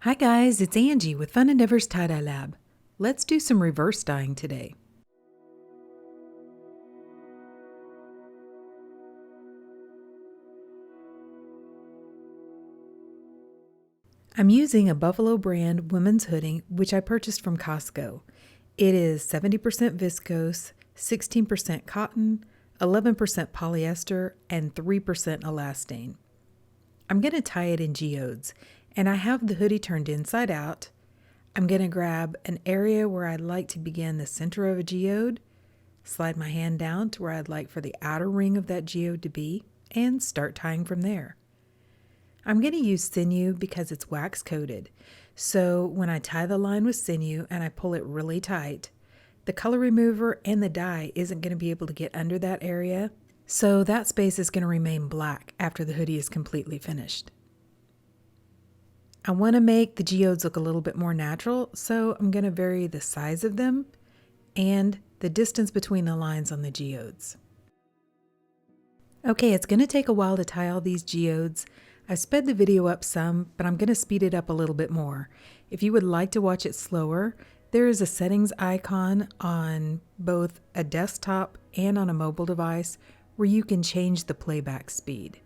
Hi guys, it's Angie with Fun Endeavors Tie-Dye Lab. Let's do some reverse dyeing today. I'm using a Buffalo brand women's hoodie, which I purchased from Costco. It is 70% viscose, 16% cotton, 11% polyester, and 3% elastane. I'm going to tie it in geodes, and I have the hoodie turned inside out. I'm going to grab an area where I'd like to begin the center of a geode, slide my hand down to where I'd like for the outer ring of that geode to be, and start tying from there. I'm going to use sinew because it's wax coated, so when I tie the line with sinew and I pull it really tight, the color remover and the dye isn't going to be able to get under that area, so that space is going to remain black after the hoodie is completely finished. I want to make the geodes look a little bit more natural, so I'm going to vary the size of them and the distance between the lines on the geodes. Okay, it's going to take a while to tie all these geodes. I've sped the video up some, but I'm going to speed it up a little bit more. If you would like to watch it slower, there is a settings icon on both a desktop and on a mobile device where you can change the playback speed.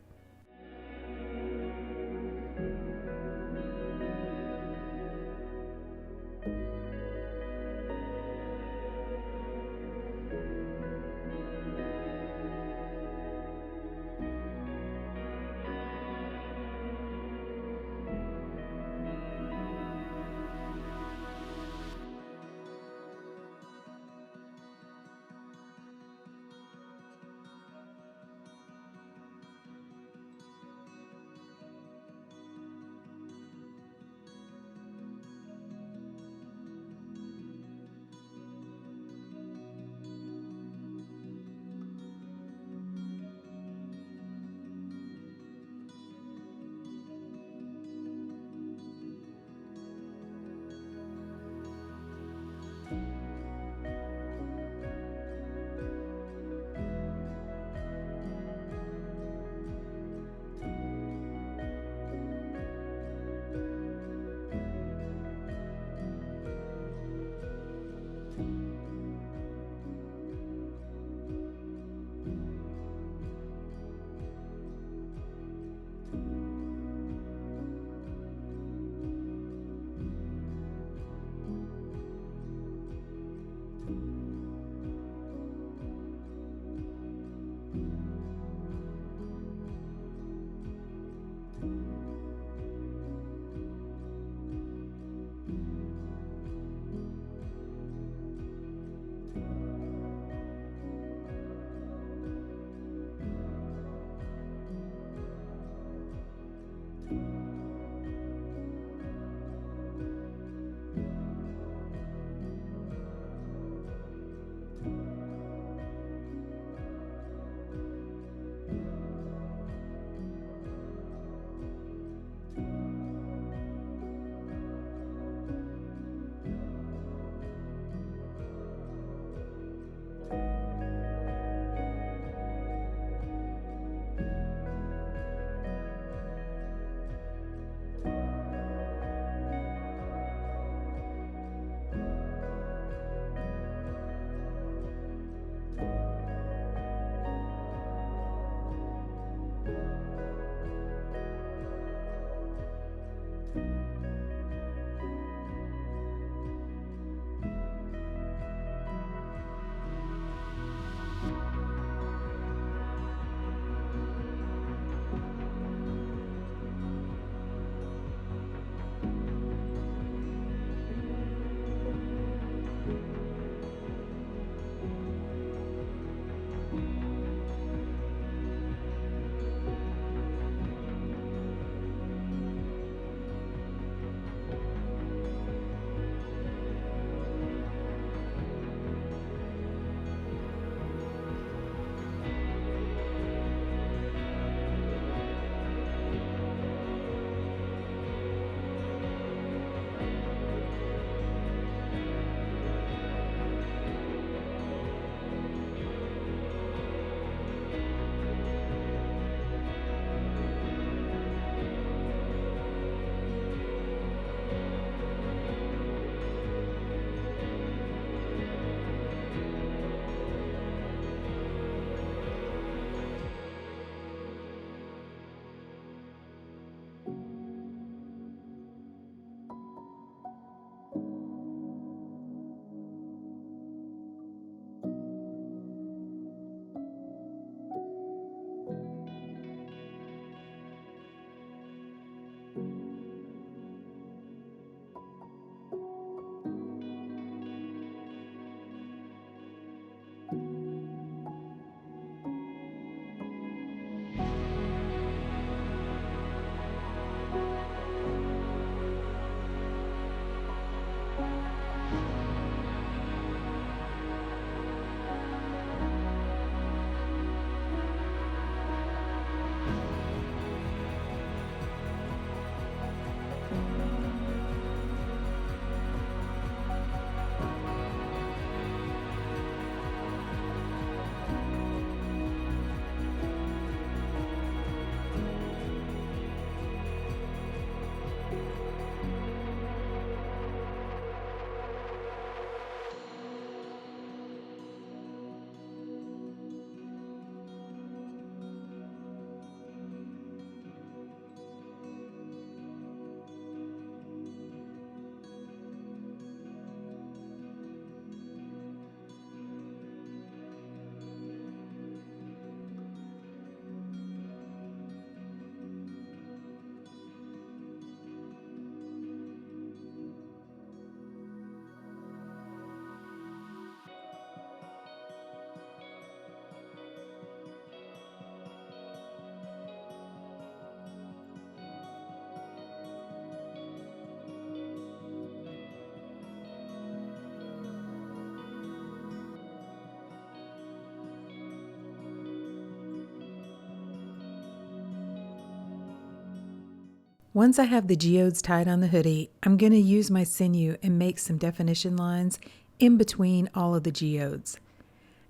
Once I have the geodes tied on the hoodie, I'm going to use my sinew and make some definition lines in between all of the geodes.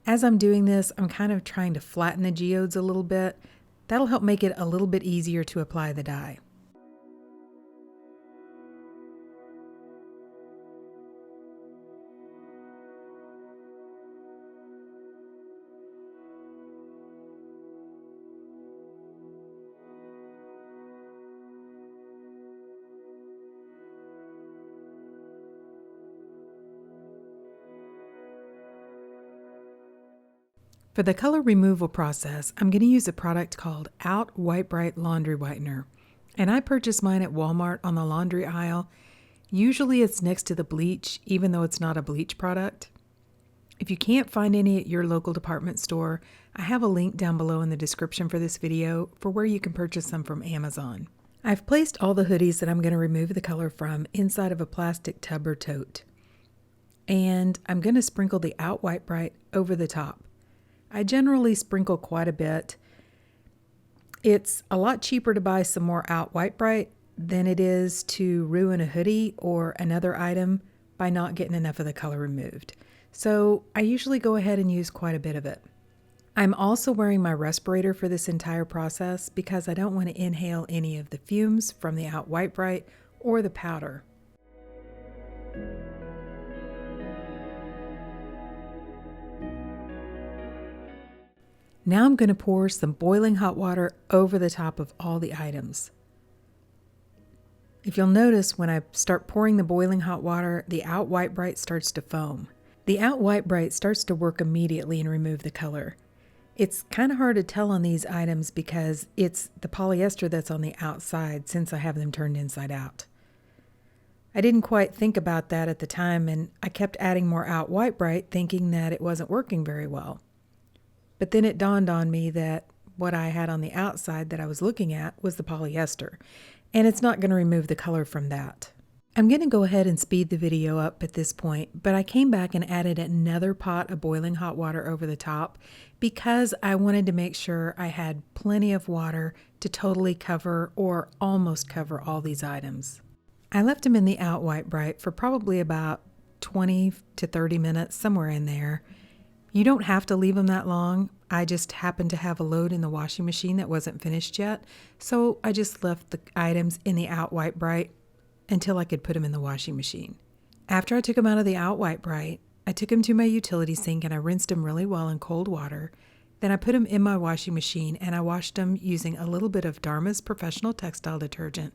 As I'm doing this, I'm kind of trying to flatten the geodes a little bit. That'll help make it a little bit easier to apply the dye. For the color removal process, I'm going to use a product called OWB Brite Laundry Whitener. And I purchased mine at Walmart on the laundry aisle. Usually it's next to the bleach, even though it's not a bleach product. If you can't find any at your local department store, I have a link down below in the description for this video for where you can purchase some from Amazon. I've placed all the hoodies that I'm going to remove the color from inside of a plastic tub or tote. And I'm going to sprinkle the OWB Brite over the top. I generally sprinkle quite a bit. It's a lot cheaper to buy some more OWB Brite than it is to ruin a hoodie or another item by not getting enough of the color removed. So I usually go ahead and use quite a bit of it. I'm also wearing my respirator for this entire process because I don't want to inhale any of the fumes from the OWB Brite or the powder. Now I'm going to pour some boiling hot water over the top of all the items. If you'll notice, when I start pouring the boiling hot water, the OWB Brite starts to foam. The OWB Brite starts to work immediately and remove the color. It's kind of hard to tell on these items because it's the polyester that's on the outside since I have them turned inside out. I didn't quite think about that at the time, and I kept adding more OWB Brite thinking that it wasn't working very well. But then it dawned on me that what I had on the outside that I was looking at was the polyester, and it's not going to remove the color from that. I'm going to go ahead and speed the video up at this point, but I came back and added another pot of boiling hot water over the top because I wanted to make sure I had plenty of water to totally cover or almost cover all these items. I left them in the OWB Brite for probably about 20 to 30 minutes, somewhere in there. You don't have to leave them that long. I just happened to have a load in the washing machine that wasn't finished yet, so I just left the items in the OWB Brite until I could put them in the washing machine. After I took them out of the OWB Brite, I took them to my utility sink and I rinsed them really well in cold water. Then I put them in my washing machine and I washed them using a little bit of Dharma's Professional Textile Detergent.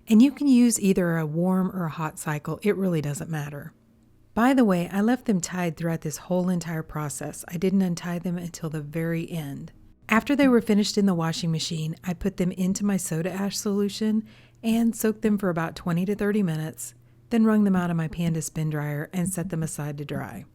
And you can use either a warm or a hot cycle, it really doesn't matter. By the way, I left them tied throughout this whole entire process. I didn't untie them until the very end. After they were finished in the washing machine, I put them into my soda ash solution and soaked them for about 20 to 30 minutes, then wrung them out of my Panda spin dryer and set them aside to dry.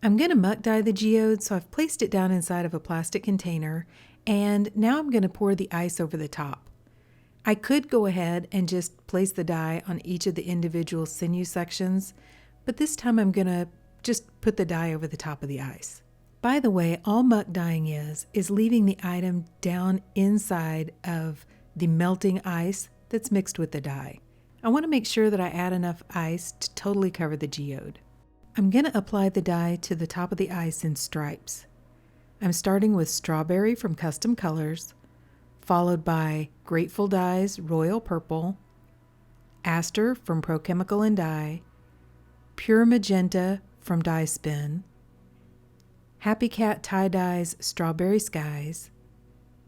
I'm going to muck dye the geode, so I've placed it down inside of a plastic container, and now I'm going to pour the ice over the top. I could go ahead and just place the dye on each of the individual sinew sections, but this time I'm going to just put the dye over the top of the ice. By the way, all muck dyeing is leaving the item down inside of the melting ice that's mixed with the dye. I want to make sure that I add enough ice to totally cover the geode. I'm going to apply the dye to the top of the ice in stripes. I'm starting with Strawberry from Custom Colors, followed by Grateful Dye's Royal Purple, Aster from Pro Chemical and Dye, Pure Magenta from Dye Spin, Happy Cat Tie-Dye's Strawberry Skies,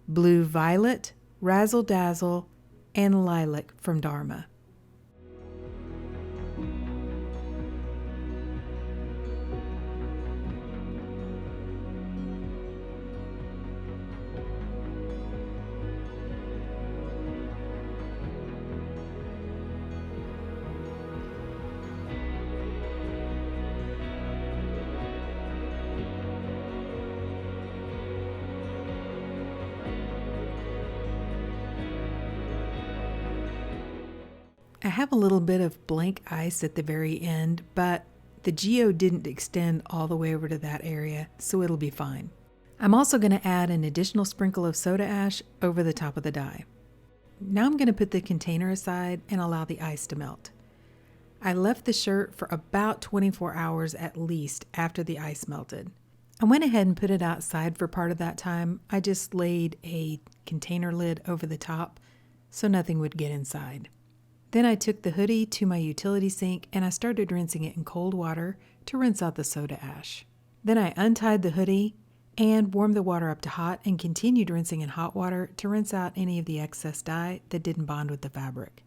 Blue Violet, Razzle Dazzle, and Lilac from Dharma. I have a little bit of blank ice at the very end, but the geode didn't extend all the way over to that area, so it'll be fine. I'm also going to add an additional sprinkle of soda ash over the top of the die. Now I'm going to put the container aside and allow the ice to melt. I left the shirt for about 24 hours at least after the ice melted. I went ahead and put it outside for part of that time. I just laid a container lid over the top so nothing would get inside. Then I took the hoodie to my utility sink and I started rinsing it in cold water to rinse out the soda ash. Then I untied the hoodie and warmed the water up to hot and continued rinsing in hot water to rinse out any of the excess dye that didn't bond with the fabric.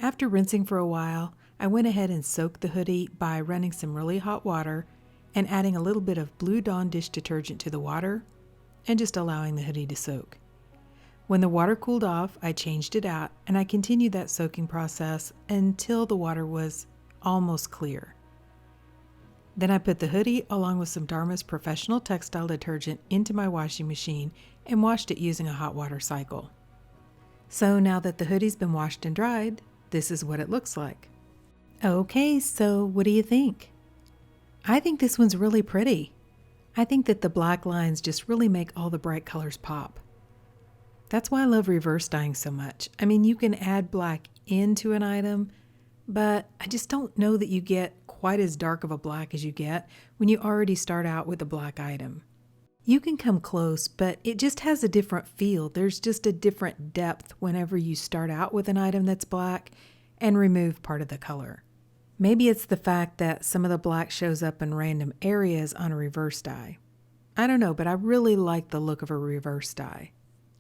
After rinsing for a while, I went ahead and soaked the hoodie by running some really hot water and adding a little bit of Blue Dawn dish detergent to the water and just allowing the hoodie to soak. When the water cooled off, I changed it out and I continued that soaking process until the water was almost clear. Then I put the hoodie along with some Dharma's professional textile detergent into my washing machine and washed it using a hot water cycle. So now that the hoodie's been washed and dried, this is what it looks like. Okay, so what do you think? I think this one's really pretty. I think that the black lines just really make all the bright colors pop. That's why I love reverse dyeing so much. I mean, you can add black into an item, but I just don't know that you get quite as dark of a black as you get when you already start out with a black item. You can come close, but it just has a different feel. There's just a different depth whenever you start out with an item that's black and remove part of the color. Maybe it's the fact that some of the black shows up in random areas on a reverse dye. I don't know, but I really like the look of a reverse dye.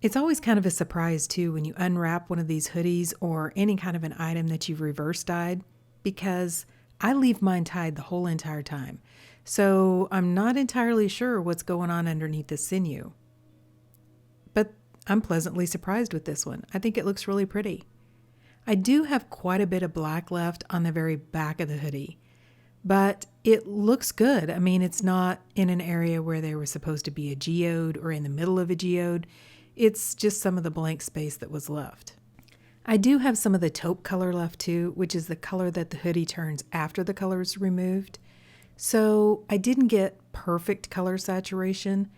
It's always kind of a surprise too when you unwrap one of these hoodies or any kind of an item that you've reverse dyed, because I leave mine tied the whole entire time. So I'm not entirely sure what's going on underneath the sinew. But I'm pleasantly surprised with this one. I think it looks really pretty. I do have quite a bit of black left on the very back of the hoodie, but it looks good. I mean, it's not in an area where there was supposed to be a geode or in the middle of a geode. It's just some of the blank space that was left. I do have some of the taupe color left too, which is the color that the hoodie turns after the color is removed. So I didn't get perfect color saturation,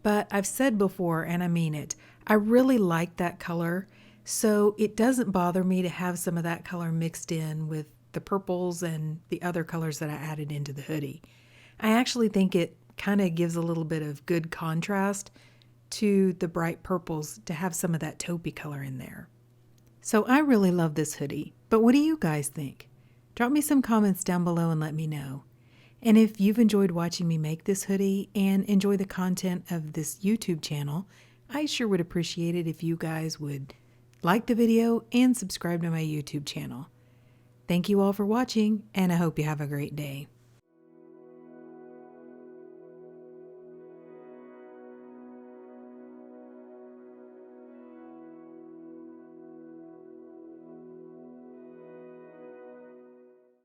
but I've said before, and I mean it, I really like that color. So it doesn't bother me to have some of that color mixed in with the purples and the other colors that I added into the hoodie. I actually think it kind of gives a little bit of good contrast to the bright purples to have some of that taupey color in there. So I really love this hoodie, but what do you guys think? Drop me some comments down below and let me know. And if you've enjoyed watching me make this hoodie and enjoy the content of this YouTube channel, I sure would appreciate it if you guys would like the video and subscribe to my YouTube channel. Thank you all for watching, and I hope you have a great day.